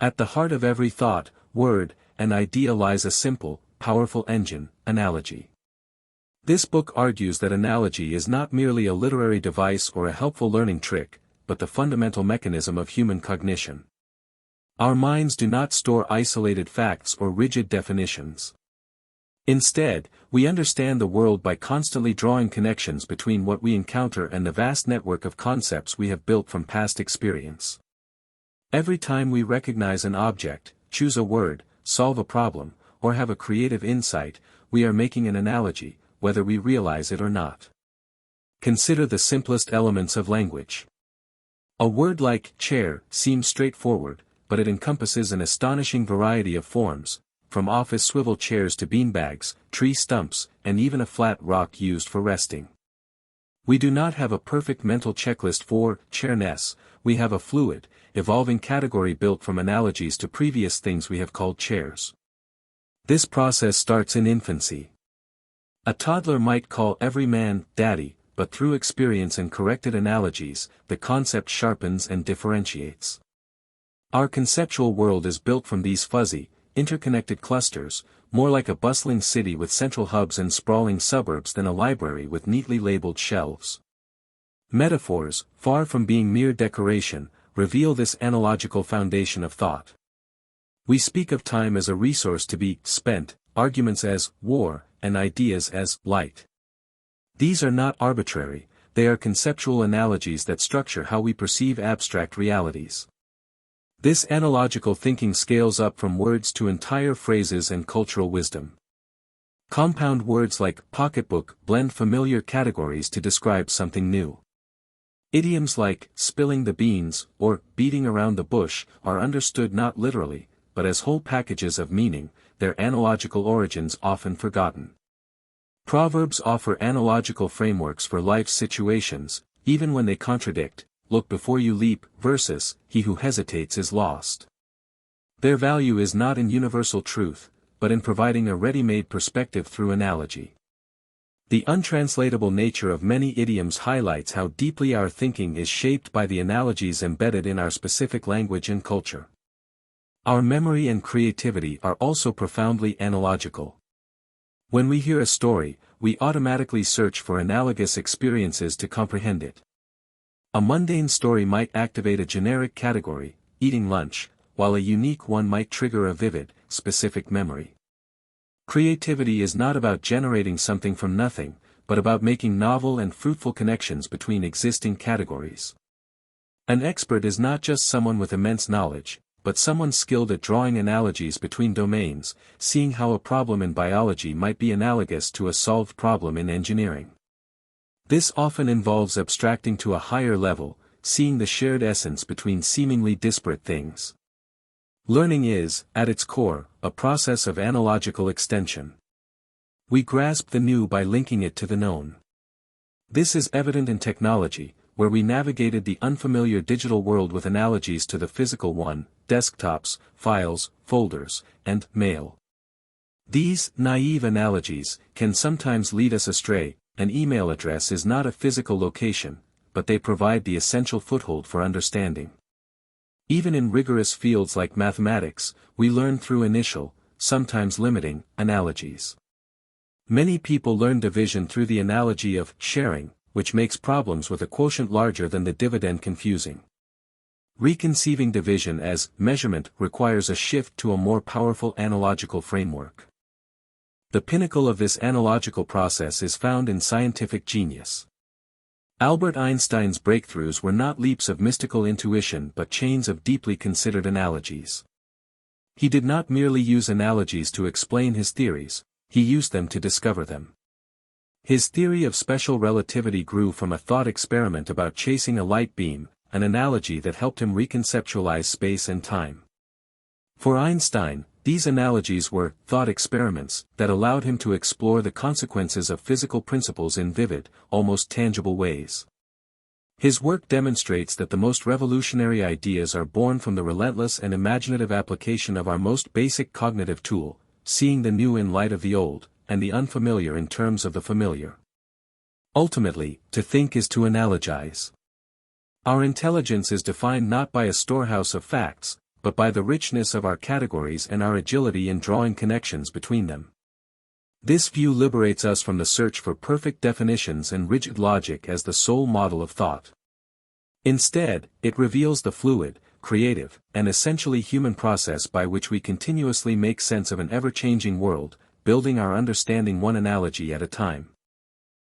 At the heart of every thought, word, and idea lies a simple, powerful engine, analogy. This book argues that analogy is not merely a literary device or a helpful learning trick, but the fundamental mechanism of human cognition. Our minds do not store isolated facts or rigid definitions. Instead, we understand the world by constantly drawing connections between what we encounter and the vast network of concepts we have built from past experience. Every time we recognize an object, choose a word, solve a problem, or have a creative insight, we are making an analogy, whether we realize it or not. Consider the simplest elements of language. A word like chair seems straightforward, but it encompasses an astonishing variety of forms, from office swivel chairs to beanbags, tree stumps, and even a flat rock used for resting. We do not have a perfect mental checklist for chairness, we have a fluid, evolving category built from analogies to previous things we have called chairs. This process starts in infancy. A toddler might call every man daddy, but through experience and corrected analogies, the concept sharpens and differentiates. Our conceptual world is built from these fuzzy, interconnected clusters, more like a bustling city with central hubs and sprawling suburbs than a library with neatly labeled shelves. Metaphors, far from being mere decoration, reveal this analogical foundation of thought. We speak of time as a resource to be spent, arguments as war, and ideas as light. These are not arbitrary, they are conceptual analogies that structure how we perceive abstract realities. This analogical thinking scales up from words to entire phrases and cultural wisdom. Compound words like pocketbook blend familiar categories to describe something new. Idioms like spilling the beans or beating around the bush are understood not literally, but as whole packages of meaning, their analogical origins often forgotten. Proverbs offer analogical frameworks for life's situations, even when they contradict. Look before you leap, versus, he who hesitates is lost. Their value is not in universal truth, but in providing a ready-made perspective through analogy. The untranslatable nature of many idioms highlights how deeply our thinking is shaped by the analogies embedded in our specific language and culture. Our memory and creativity are also profoundly analogical. When we hear a story, we automatically search for analogous experiences to comprehend it. A mundane story might activate a generic category, eating lunch, while a unique one might trigger a vivid, specific memory. Creativity is not about generating something from nothing, but about making novel and fruitful connections between existing categories. An expert is not just someone with immense knowledge, but someone skilled at drawing analogies between domains, seeing how a problem in biology might be analogous to a solved problem in engineering. This often involves abstracting to a higher level, seeing the shared essence between seemingly disparate things. Learning is, at its core, a process of analogical extension. We grasp the new by linking it to the known. This is evident in technology, where we navigated the unfamiliar digital world with analogies to the physical one, desktops, files, folders, and mail. These naive analogies can sometimes lead us astray. An email address is not a physical location, but they provide the essential foothold for understanding. Even in rigorous fields like mathematics, we learn through initial, sometimes limiting, analogies. Many people learn division through the analogy of sharing, which makes problems with a quotient larger than the dividend confusing. Reconceiving division as measurement requires a shift to a more powerful analogical framework. The pinnacle of this analogical process is found in scientific genius. Albert Einstein's breakthroughs were not leaps of mystical intuition but chains of deeply considered analogies. He did not merely use analogies to explain his theories, he used them to discover them. His theory of special relativity grew from a thought experiment about chasing a light beam, an analogy that helped him reconceptualize space and time. For Einstein, these analogies were thought experiments that allowed him to explore the consequences of physical principles in vivid, almost tangible ways. His work demonstrates that the most revolutionary ideas are born from the relentless and imaginative application of our most basic cognitive tool, seeing the new in light of the old, and the unfamiliar in terms of the familiar. Ultimately, to think is to analogize. Our intelligence is defined not by a storehouse of facts, but by the richness of our categories and our agility in drawing connections between them. This view liberates us from the search for perfect definitions and rigid logic as the sole model of thought. Instead, it reveals the fluid, creative, and essentially human process by which we continuously make sense of an ever-changing world, building our understanding one analogy at a time.